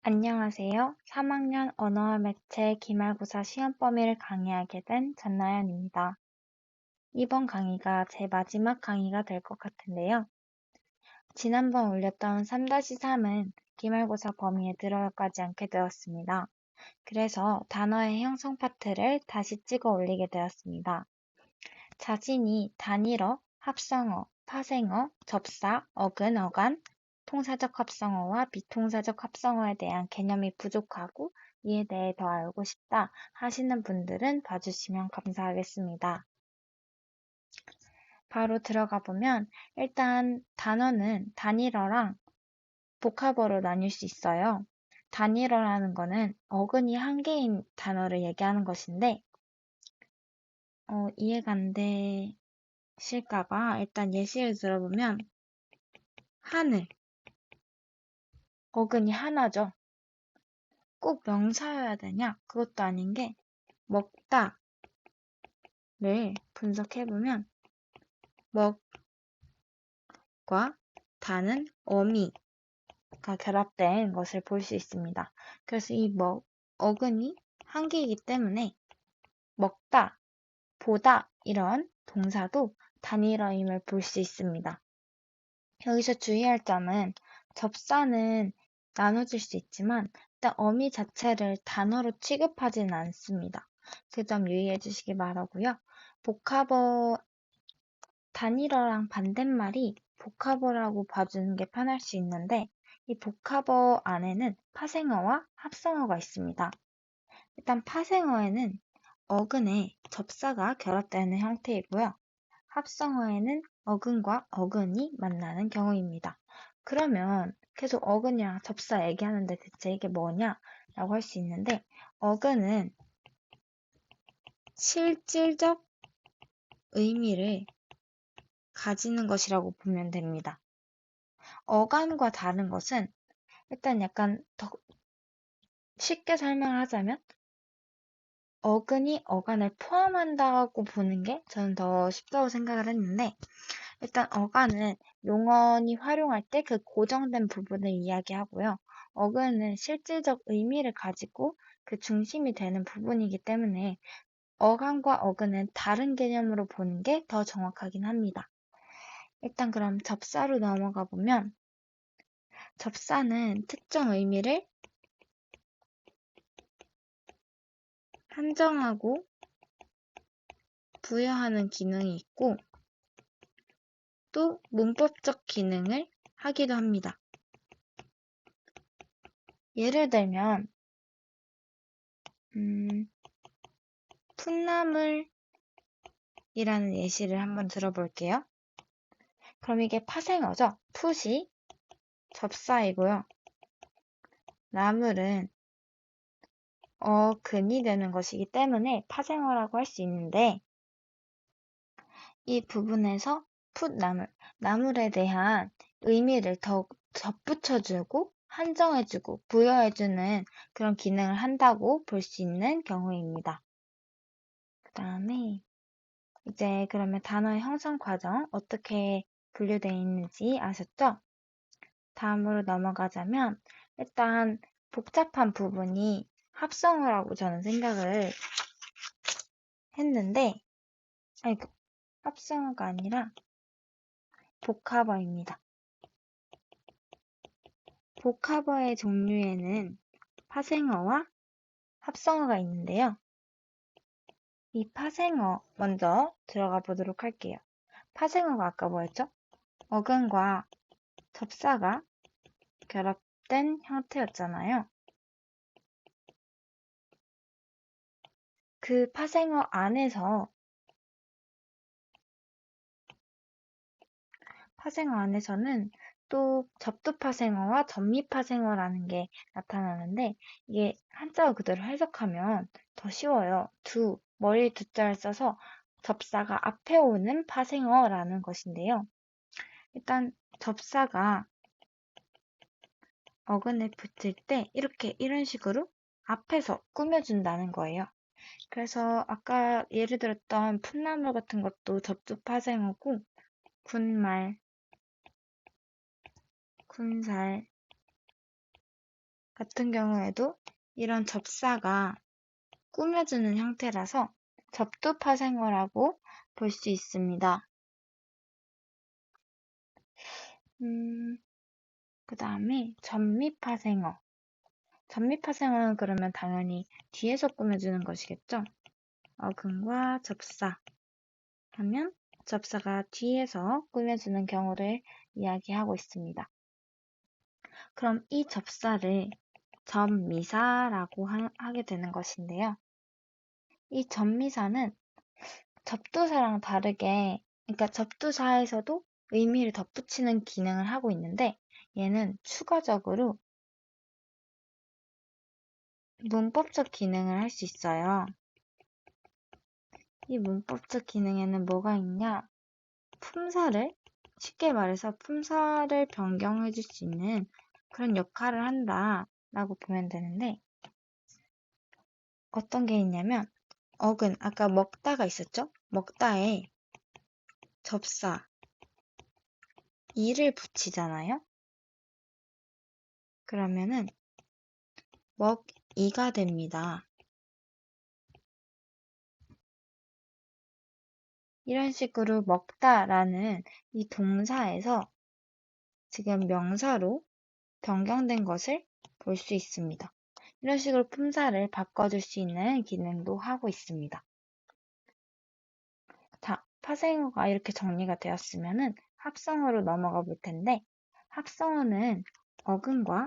안녕하세요. 3학년 언어와 매체 기말고사 시험 범위를 강의하게 된 전나연입니다. 이번 강의가 제 마지막 강의가 될 것 같은데요. 지난번 올렸던 3-3은 기말고사 범위에 들어가지 않게 되었습니다. 그래서 단어의 형성 파트를 다시 찍어 올리게 되었습니다. 자신이 단일어, 합성어, 파생어, 접사, 어근, 어간, 통사적 합성어와 비통사적 합성어에 대한 개념이 부족하고 이에 대해 더 알고 싶다 하시는 분들은 봐주시면 감사하겠습니다. 바로 들어가 보면 일단 단어는 단일어랑 복합어로 나뉠 수 있어요. 단일어라는 거는 어근이 한 개인 단어를 얘기하는 것인데 이해가 안 되실까 봐 일단 예시를 들어보면 하늘, 어근이 하나죠. 꼭 명사여야 되냐? 그것도 아닌 게 먹다를 분석해보면 먹과 다는 어미가 결합된 것을 볼 수 있습니다. 그래서 이 어근이 한 개이기 때문에 먹다, 보다 이런 동사도 단일어임을 볼 수 있습니다. 여기서 주의할 점은 접사는 나눠질 수 있지만 일단 어미 자체를 단어로 취급하지는 않습니다. 그 점 유의해 주시기 바라고요. 복합어 단일어랑 반대말이 복합어라고 봐주는 게 편할 수 있는데 이 복합어 안에는 파생어와 합성어가 있습니다. 일단 파생어에는 어근에 접사가 결합되는 형태이고요. 합성어에는 어근과 어근이 만나는 경우입니다. 그러면 계속 어근이랑 접사 얘기하는데 대체 이게 뭐냐? 라고 할 수 있는데 어근은 실질적 의미를 가지는 것이라고 보면 됩니다. 어간과 다른 것은 일단 약간 더 쉽게 설명을 하자면 어근이 어간을 포함한다고 보는 게 저는 더 쉽다고 생각을 했는데 일단 어간은 용언이 활용할 때 그 고정된 부분을 이야기하고요. 어근은 실질적 의미를 가지고 그 중심이 되는 부분이기 때문에 어간과 어근은 다른 개념으로 보는 게 더 정확하긴 합니다. 일단 그럼 접사로 넘어가 보면 접사는 특정 의미를 한정하고 부여하는 기능이 있고 또 문법적 기능을 하기도 합니다. 예를 들면 풋나물이라는 예시를 한번 들어볼게요. 그럼 이게 파생어죠. 풋이 접사이고요. 나물은 어근이 되는 것이기 때문에 파생어라고 할 수 있는데 이 부분에서 나물에 대한 의미를 더 덧붙여주고 한정해주고 부여해주는 그런 기능을 한다고 볼 수 있는 경우입니다. 그 다음에 이제 그러면 단어의 형성 과정 어떻게 분류되어 있는지 아셨죠? 다음으로 넘어가자면 일단 복잡한 부분이 합성어라고 저는 생각을 했는데 아이고 합성어가 아니라 복합어입니다. 복합어의 종류에는 파생어와 합성어가 있는데요. 이 파생어 먼저 들어가 보도록 할게요. 파생어가 아까 뭐였죠? 어근과 접사가 결합된 형태였잖아요. 그 파생어 안에서는 또 접두파생어와 접미파생어라는 게 나타나는데 이게 한자어 그대로 해석하면 더 쉬워요. 머리에 두자를 써서 접사가 앞에 오는 파생어라는 것인데요. 일단 접사가 어근에 붙을 때 이런 식으로 앞에서 꾸며준다는 거예요. 그래서 아까 예를 들었던 풋나물 같은 것도 접두파생어고 군말, 군살, 같은 경우에도 이런 접사가 꾸며주는 형태라서 접두파생어라고 볼 수 있습니다. 그 다음에 전미파생어. 전미파생어는 그러면 당연히 뒤에서 꾸며주는 것이겠죠? 어근과 접사 하면 접사가 뒤에서 꾸며주는 경우를 이야기하고 있습니다. 그럼 이 접사를 접미사라고 하게 되는 것인데요. 이 접미사는 접두사랑 다르게, 그러니까 접두사에서도 의미를 덧붙이는 기능을 하고 있는데 얘는 추가적으로 문법적 기능을 할 수 있어요. 이 문법적 기능에는 뭐가 있냐? 쉽게 말해서 품사를 변경해 줄 수 있는 그런 역할을 한다라고 보면 되는데, 어떤 게 있냐면 어근, 아까 먹다가 있었죠? 먹다에 접사 이를 붙이잖아요. 그러면은 먹이가 됩니다. 이런 식으로 먹다라는 이 동사에서 지금 명사로 변경된 것을 볼 수 있습니다. 이런 식으로 품사를 바꿔줄 수 있는 기능도 하고 있습니다. 자, 파생어가 이렇게 정리가 되었으면은 합성어로 넘어가 볼 텐데, 합성어는 어근과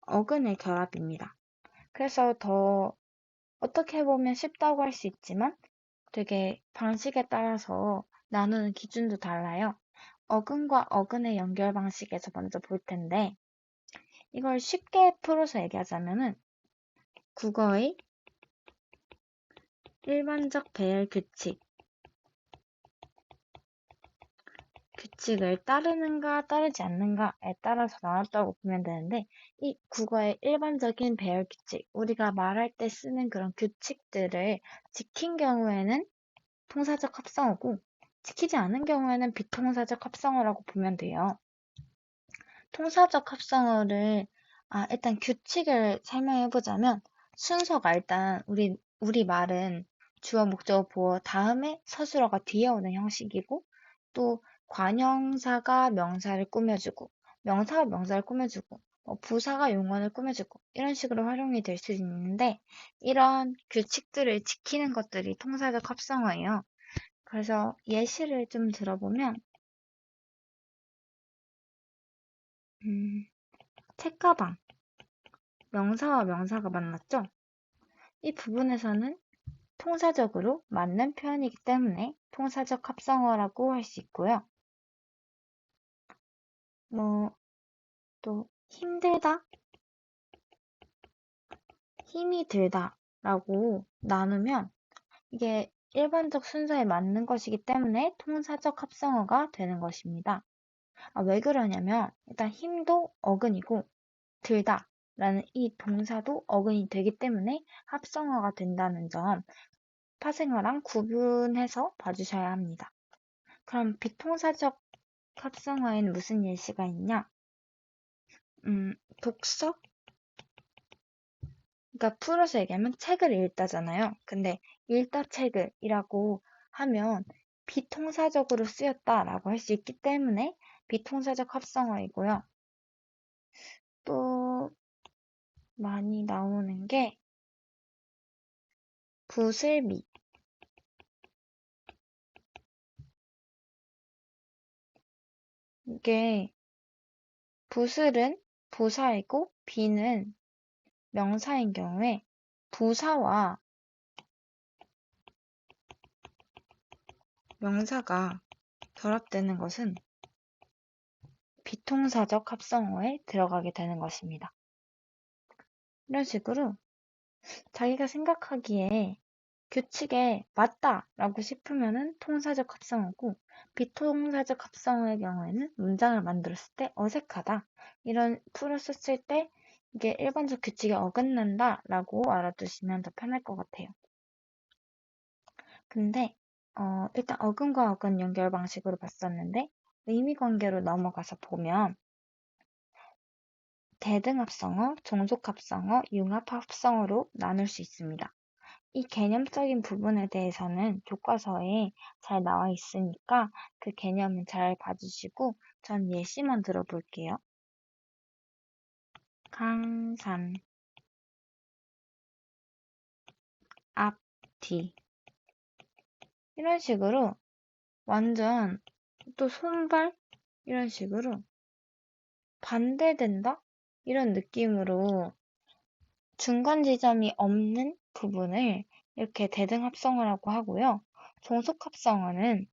어근의 결합입니다. 그래서 더 어떻게 보면 쉽다고 할 수 있지만 되게 방식에 따라서 나누는 기준도 달라요. 어근과 어근의 연결 방식에서 먼저 볼 텐데, 이걸 쉽게 풀어서 얘기하자면은 국어의 일반적 배열 규칙을 따르는가 따르지 않는가에 따라서 나눴다고 보면 되는데, 이 국어의 일반적인 배열 규칙, 우리가 말할 때 쓰는 그런 규칙들을 지킨 경우에는 통사적 합성어고, 지키지 않은 경우에는 비통사적 합성어라고 보면 돼요. 통사적 합성어를 일단 규칙을 설명해 보자면, 순서가 일단 우리 말은 주어, 목적어, 보어 다음에 서술어가 뒤에 오는 형식이고, 또 관형사가 명사를 꾸며주고, 명사가 명사를 꾸며주고, 부사가 용언을 꾸며주고, 이런 식으로 활용이 될 수 있는데, 이런 규칙들을 지키는 것들이 통사적 합성어예요. 그래서 예시를 좀 들어보면, 책가방, 명사와 명사가 만났죠? 이 부분에서는 통사적으로 맞는 표현이기 때문에 통사적 합성어라고 할 수 있고요. 또 힘들다, 힘이 들다 라고 나누면 이게 일반적 순서에 맞는 것이기 때문에 통사적 합성어가 되는 것입니다. 왜 그러냐면 일단 힘도 어근이고 들다 라는 이 동사도 어근이 되기 때문에 합성어가 된다는 점 파생어랑 구분해서 봐주셔야 합니다. 그럼 비통사적 합성어에는 무슨 예시가 있냐? 독서? 그러니까 풀어서 얘기하면 책을 읽다잖아요. 근데 읽다 책을이라고 하면 비통사적으로 쓰였다라고 할 수 있기 때문에 비통사적 합성어이고요. 또 많이 나오는 게 부슬비. 이게 부슬은 부사이고 비는 명사인 경우에 부사와 명사가 결합되는 것은 비통사적 합성어에 들어가게 되는 것입니다. 이런 식으로 자기가 생각하기에 규칙에 맞다라고 싶으면은 통사적 합성어고, 비통사적 합성어의 경우에는 문장을 만들었을 때 어색하다, 이런 풀을 썼을 때 이게 일반적 규칙에 어긋난다라고 알아두시면 더 편할 것 같아요. 근데 일단 어근과 어근 연결 방식으로 봤었는데 의미 관계로 넘어가서 보면 대등합성어, 종속합성어, 융합합성어로 나눌 수 있습니다. 이 개념적인 부분에 대해서는 교과서에 잘 나와 있으니까 그 개념은 잘 봐주시고 전 예시만 들어볼게요. 강산, 앞, 뒤 이런 식으로 완전 또 손발 이런 식으로 반대된다? 이런 느낌으로 중간 지점이 없는 부분을 이렇게 대등합성어라고 하고요. 종속합성어는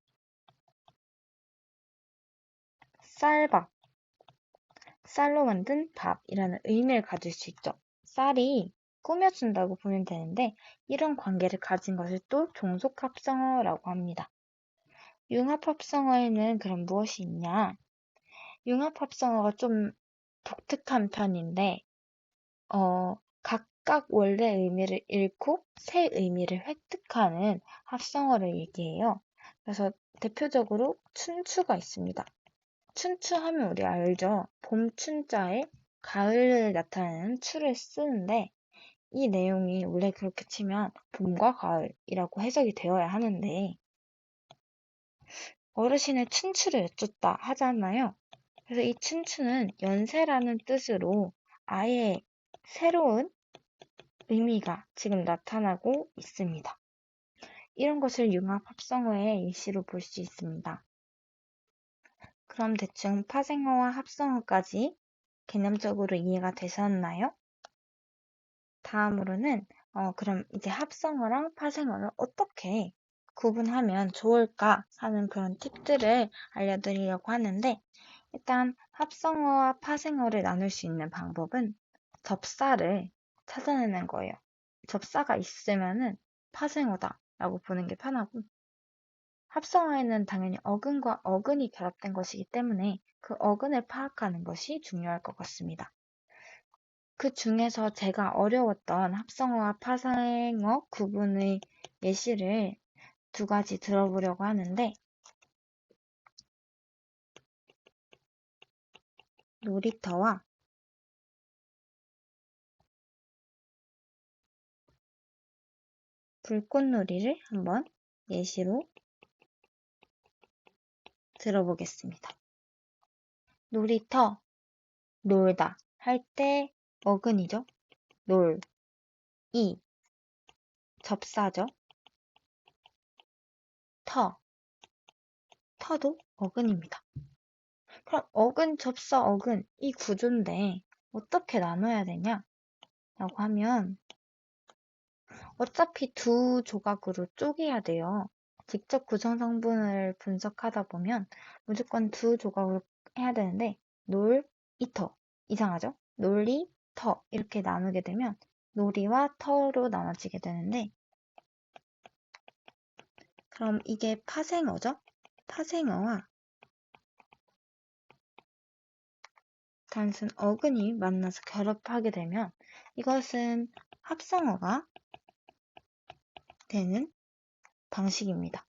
쌀밥, 쌀로 만든 밥이라는 의미를 가질 수 있죠. 쌀이 꾸며준다고 보면 되는데 이런 관계를 가진 것을 또 종속합성어라고 합니다. 융합합성어에는 그럼 무엇이 있냐? 융합합성어가 좀 독특한 편인데 각각 원래 의미를 잃고 새 의미를 획득하는 합성어를 얘기해요. 그래서 대표적으로 춘추가 있습니다. 춘추하면 우리 알죠? 봄 춘자에 가을을 나타내는 추를 쓰는데 이 내용이 원래 그렇게 치면 봄과 가을이라고 해석이 되어야 하는데 어르신의 춘추를 여쭙다 하잖아요. 그래서 이 춘추는 연세라는 뜻으로 아예 새로운 의미가 지금 나타나고 있습니다. 이런 것을 융합합성어의 예시로 볼 수 있습니다. 그럼 대충 파생어와 합성어까지 개념적으로 이해가 되셨나요? 다음으로는 그럼 이제 합성어랑 파생어를 어떻게 구분하면 좋을까 하는 그런 팁들을 알려드리려고 하는데 일단 합성어와 파생어를 나눌 수 있는 방법은 접사를 찾아내는 거예요. 접사가 있으면은 파생어다 라고 보는 게 편하고 합성어에는 당연히 어근과 어근이 결합된 것이기 때문에 그 어근을 파악하는 것이 중요할 것 같습니다. 그 중에서 제가 어려웠던 합성어와 파생어 구분의 예시를 두 가지 들어보려고 하는데 놀이터와 불꽃놀이를 한번 예시로 들어보겠습니다. 놀이터, 놀다 할 때 어근이죠. 놀, 이, 접사죠. 터, 터도 어근입니다. 그럼 어근, 접사, 어근 이 구조인데 어떻게 나눠야 되냐? 라고 하면 어차피 두 조각으로 쪼개야 돼요. 직접 구성 성분을 분석하다 보면 무조건 두 조각으로 해야 되는데 놀, 이터 이상하죠? 놀이, 터 이렇게 나누게 되면 놀이와 터로 나눠지게 되는데 그럼 이게 파생어죠? 파생어와 단순 어근이 만나서 결합하게 되면 이것은 합성어가 되는 방식입니다.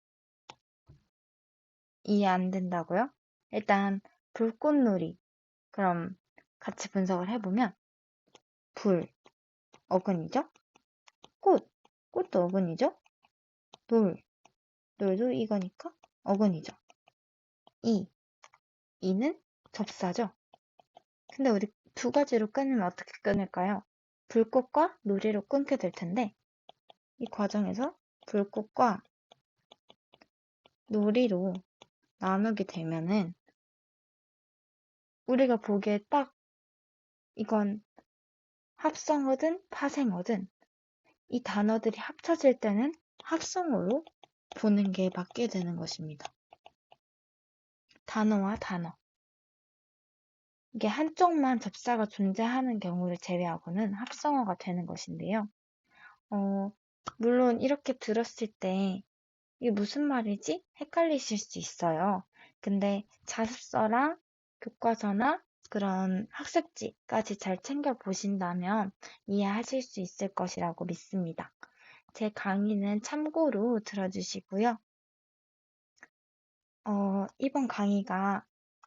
이해 안 된다고요? 일단 불꽃놀이 그럼 같이 분석을 해보면 불, 어근이죠? 꽃, 꽃도 어근이죠? 놀, 놀도 이거니까 어근이죠. 이, 이는 접사죠? 근데 우리 두 가지로 끊으면 어떻게 끊을까요? 불꽃과 놀이로 끊게 될 텐데 이 과정에서 불꽃과 놀이로 나누게 되면은 우리가 보기에 딱 이건 합성어든 파생어든 이 단어들이 합쳐질 때는 합성어로 보는 게 맞게 되는 것입니다. 단어와 단어. 이게 한쪽만 접사가 존재하는 경우를 제외하고는 합성어가 되는 것인데요. 물론 이렇게 들었을 때 이게 무슨 말이지? 헷갈리실 수 있어요. 근데 자습서랑 교과서나 그런 학습지까지 잘 챙겨 보신다면 이해하실 수 있을 것이라고 믿습니다. 제 강의는 참고로 들어주시고요. 이번 강의가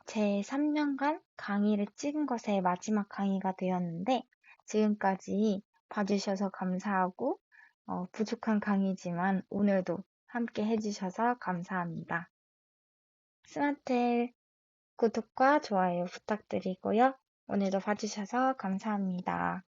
제 3년간 강의를 찍은 것의 마지막 강의가 되었는데, 지금까지 봐주셔서 감사하고, 부족한 강의지만 오늘도 함께 해주셔서 감사합니다. 스마트 구독과 좋아요 부탁드리고요. 오늘도 봐주셔서 감사합니다.